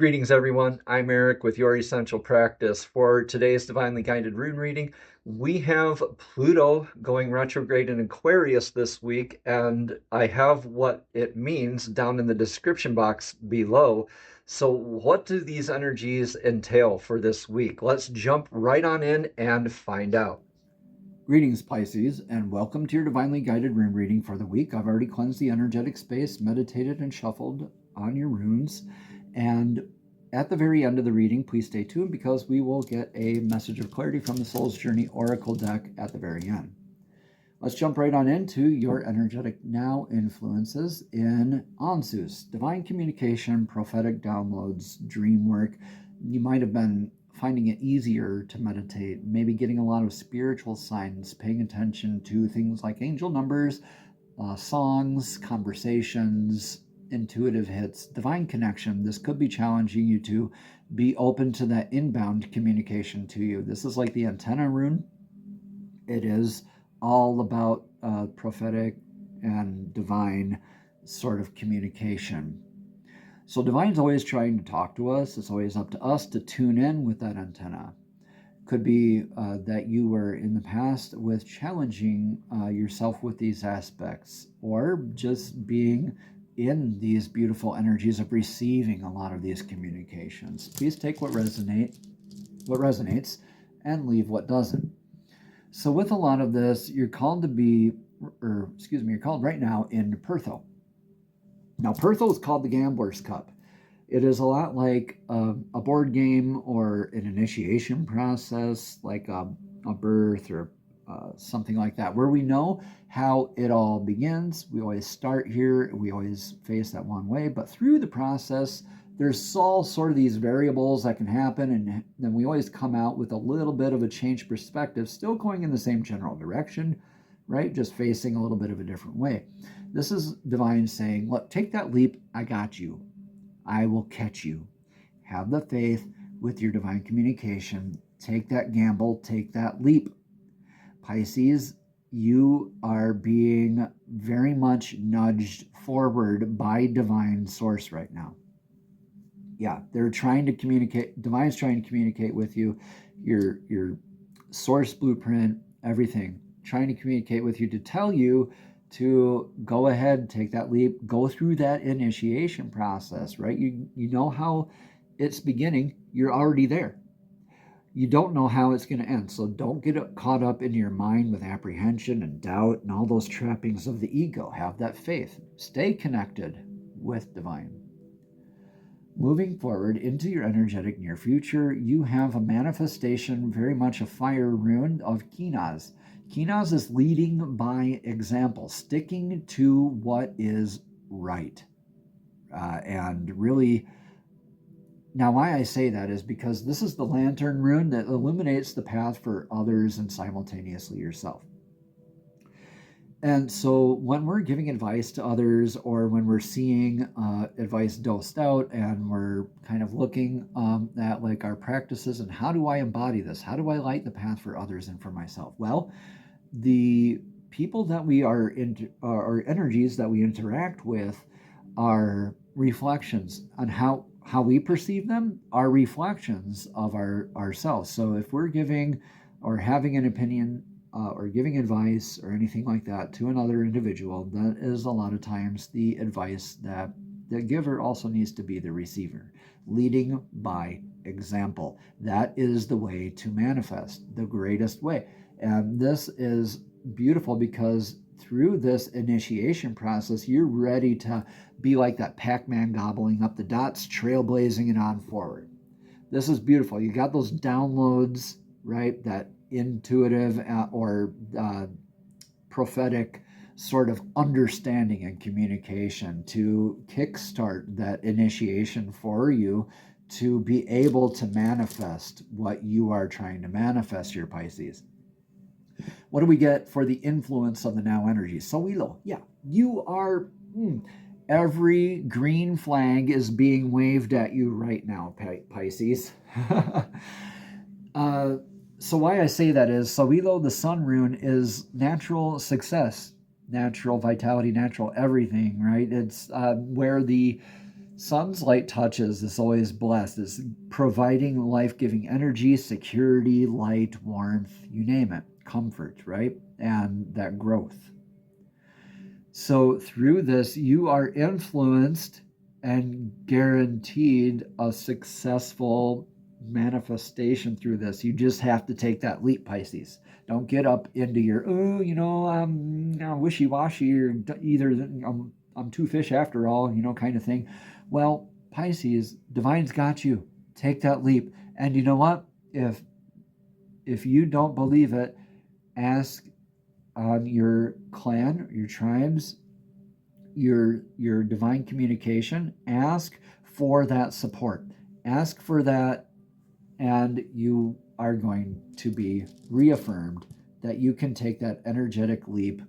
Greetings, everyone. I'm Eric with Your Essential Practice. For today's Divinely Guided Rune reading, we have Pluto going retrograde in Aquarius this week, and I have what it means down in the description box below. So what do these energies entail for this week? Let's jump right on in and find out. Greetings, Pisces, and welcome to your Divinely Guided Rune reading for the week. I've already cleansed the energetic space, meditated, and shuffled on your runes. And at the very end of the reading, please stay tuned because we will get a message of clarity from the Soul's Journey Oracle deck at the very end. Let's jump right on into your energetic now influences in Ansus. Divine communication, prophetic downloads, dream work. You might have been finding it easier to meditate, maybe getting a lot of spiritual signs, paying attention to things like angel numbers, songs, conversations, intuitive hits, divine connection. This could be challenging you to be open to that inbound communication to you. This is like the antenna rune. It is all about prophetic and divine sort of communication. So divine's always trying to talk to us. It's always up to us to tune in with that antenna. Could be that you were in the past with challenging yourself with these aspects, or just being in these beautiful energies of receiving a lot of these communications. Please take what resonates and leave what doesn't. So with a lot of this, you're called you're called right now in Pertho. Now, Pertho is called the Gambler's Cup. It is a lot like a board game or an initiation process, like a birth or something like that, where we know how it all begins. We always start here. We always face that one way. But through the process, there's all sort of these variables that can happen. And then we always come out with a little bit of a changed perspective, still going in the same general direction, right? Just facing a little bit of a different way. This is divine saying, look, take that leap. I got you. I will catch you. Have the faith with your divine communication. Take that gamble. Take that leap. Pisces, you are being very much nudged forward by divine source right now. Yeah, they're trying to communicate. Divine's trying to communicate with you. Your source blueprint, everything. Trying to communicate with you to tell you to go ahead, take that leap, go through that initiation process, right? You know how it's beginning. You're already there. You don't know how it's going to end. So don't get caught up in your mind with apprehension and doubt and all those trappings of the ego. Have that faith. Stay connected with divine. Moving forward into your energetic near future, you have a manifestation, very much a fire rune of Kinaz. Kinaz is leading by example, sticking to what is right. And really, now why I say that is because this is the lantern rune that illuminates the path for others and simultaneously yourself. And so when we're giving advice to others, or when we're seeing advice dosed out, and we're kind of looking at like our practices and how do I embody this? How do I light the path for others and for myself? Well, the people that we are or energies that we interact with are reflections on how we perceive them, are reflections of ourselves. So if we're giving or having an opinion or giving advice or anything like that to another individual, that is a lot of times the advice that the giver also needs to be the receiver, leading by example. That is the way to manifest, the greatest way. And this is beautiful because through this initiation process, you're ready to be like that Pac-Man gobbling up the dots, trailblazing it on forward. This is beautiful. You got those downloads, right? That intuitive or prophetic sort of understanding and communication to kickstart that initiation for you to be able to manifest what you are trying to manifest, your Pisces. What do we get for the influence of the now energy? Sowilo, yeah, you are, every green flag is being waved at you right now, Pisces. So why I say that is, Sowilo, the sun rune, is natural success, natural vitality, natural everything, right? It's where the Sun's light touches is always blessed. It's providing life-giving energy, security, light, warmth, you name it, comfort, right? And that growth. So through this, you are influenced and guaranteed a successful manifestation through this. You just have to take that leap, Pisces. Don't get up into your, wishy-washy, or either I'm two fish after all, kind of thing. Well, Pisces, divine's got you. Take that leap. And you know what? If you don't believe it, ask your clan, your tribes, your divine communication. Ask for that support. Ask for that, and you are going to be reaffirmed that you can take that energetic leap,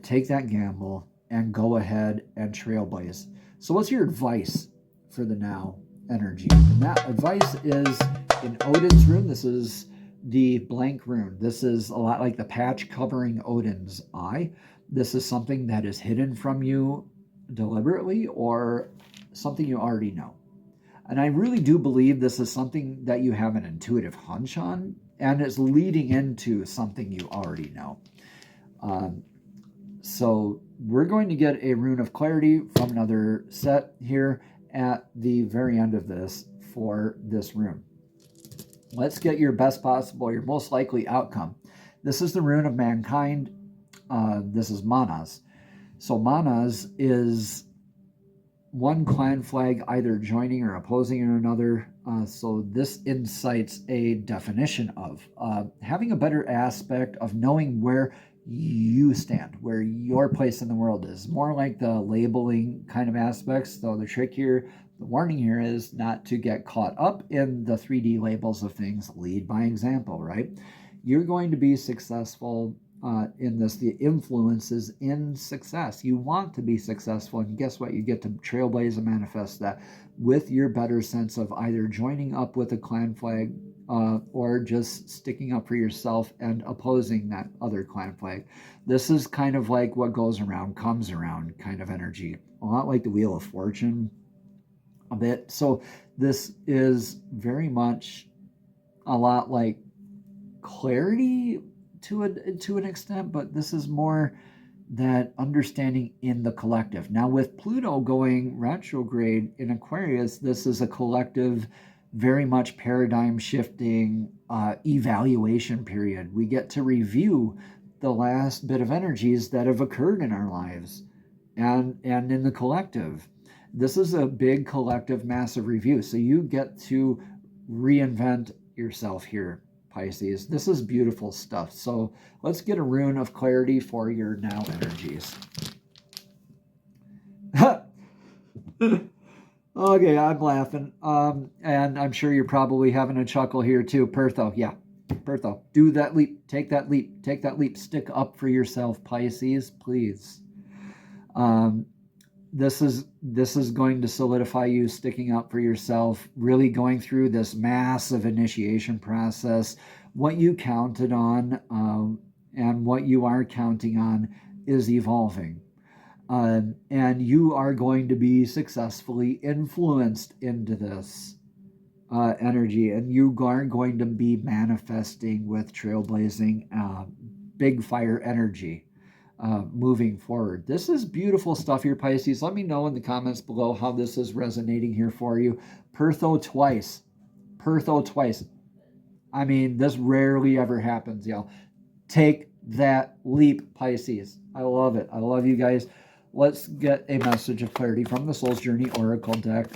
take that gamble, and go ahead and trailblaze. So what's your advice for the now energy? And that advice is in Odin's rune. This is the blank rune. This is a lot like the patch covering Odin's eye. This is something that is hidden from you deliberately, or something you already know. And I really do believe this is something that you have an intuitive hunch on, and it's leading into something you already know. So we're going to get a rune of clarity from another set here at the very end of this for this rune. Let's get your best possible, your most likely outcome. This is the rune of mankind. This is Manas. So Manas is one clan flag either joining or opposing another. So this incites a definition of having a better aspect of knowing where you stand, where your place in the world is. More like the labeling kind of aspects. So the trick here, the warning here is not to get caught up in the 3D labels of things. Lead by example, right? You're going to be successful in this. The influence is in success. You want to be successful, and guess what? You get to trailblaze and manifest that with your better sense of either joining up with a clan flag or just sticking up for yourself and opposing that other clan flag. This is kind of like what goes around comes around kind of energy, a lot like the Wheel of Fortune a bit. So this is very much a lot like clarity to an extent, but this is more that understanding in the collective. Now with Pluto going retrograde in Aquarius, this is a collective, very much paradigm shifting evaluation period. We get to review the last bit of energies that have occurred in our lives and in the collective. This is a big collective massive review. So you get to reinvent yourself here, Pisces. This is beautiful stuff. So let's get a rune of clarity for your now energies. Okay, I'm laughing. And I'm sure you're probably having a chuckle here too. Pertho, yeah. Pertho, do that leap. Take that leap. Take that leap. Stick up for yourself, Pisces, please. This is going to solidify you sticking up for yourself, really going through this massive initiation process. What you counted on and what you are counting on is evolving. And you are going to be successfully influenced into this energy, and you are going to be manifesting with trailblazing big fire energy. Moving forward. This is beautiful stuff here, Pisces. Let me know in the comments below how this is resonating here for you. Pertho twice. Pertho twice. I mean, this rarely ever happens, y'all. Take that leap, Pisces. I love it. I love you guys. Let's get a message of clarity from the Soul's Journey Oracle deck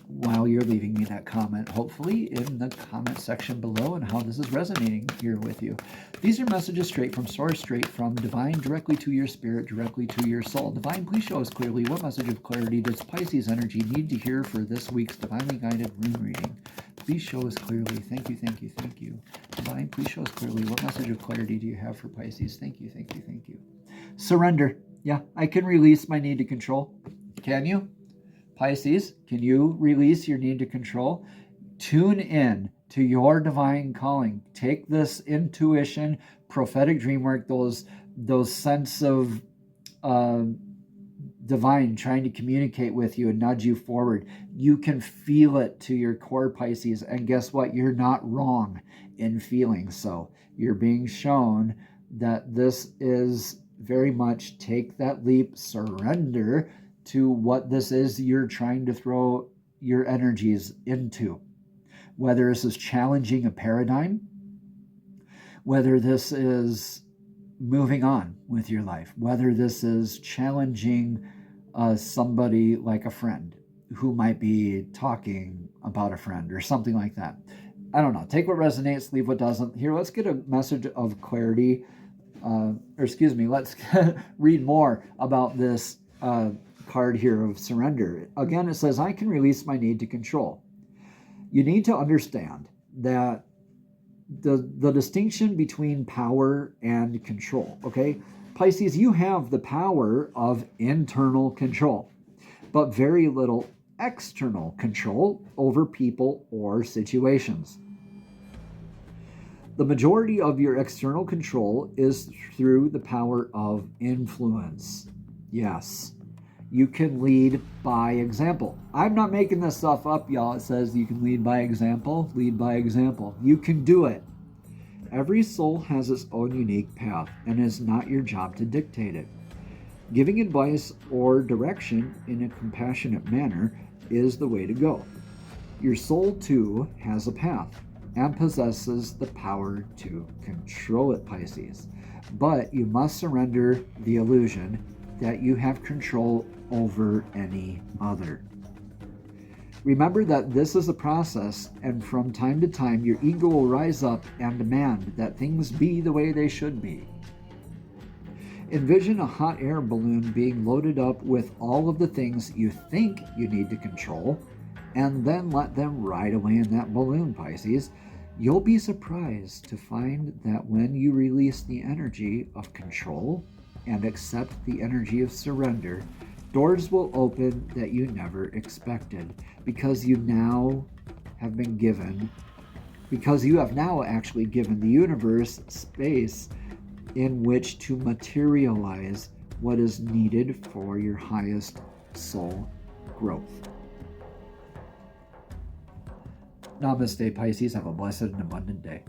while you're leaving me that comment, hopefully in the comment section below, and how this is resonating here with you. These are messages straight from source, straight from divine, directly to your spirit, directly to your soul. Divine, please show us clearly what message of clarity does Pisces energy need to hear for this week's divinely guided rune reading. Please show us clearly. Thank you, thank you, thank you. Divine, please show us clearly what message of clarity do you have for Pisces. Thank you, thank you, thank you. Surrender. Yeah, I can release my need to control. Can you? Pisces, can you release your need to control? Tune in to your divine calling. Take this intuition, prophetic dream work, those sense of divine trying to communicate with you and nudge you forward. You can feel it to your core, Pisces, and guess what? You're not wrong in feeling so. You're being shown that this is very much take that leap, surrender to what this is you're trying to throw your energies into. Whether this is challenging a paradigm, whether this is moving on with your life, whether this is challenging somebody like a friend who might be talking about a friend or something like that. I don't know. Take what resonates, leave what doesn't. Here, let's get a message of clarity. Let's read more about this card here of surrender. Again, it says, I can release my need to control. You need to understand that the distinction between power and control, okay? Pisces, you have the power of internal control, but very little external control over people or situations. The majority of your external control is through the power of influence. Yes, you can lead by example. I'm not making this stuff up, y'all. It says you can lead by example. Lead by example. You can do it. Every soul has its own unique path, and it is not your job to dictate it. Giving advice or direction in a compassionate manner is the way to go. Your soul, too, has a path and possesses the power to control it, Pisces. But you must surrender the illusion that you have control over any other. Remember that this is a process, and from time to time your ego will rise up and demand that things be the way they should be. Envision a hot air balloon being loaded up with all of the things you think you need to control, and then let them ride away in that balloon, Pisces. You'll be surprised to find that when you release the energy of control and accept the energy of surrender, doors will open that you never expected, because you have now actually given the universe space in which to materialize what is needed for your highest soul growth. Namaste, Pisces. Have a blessed and abundant day.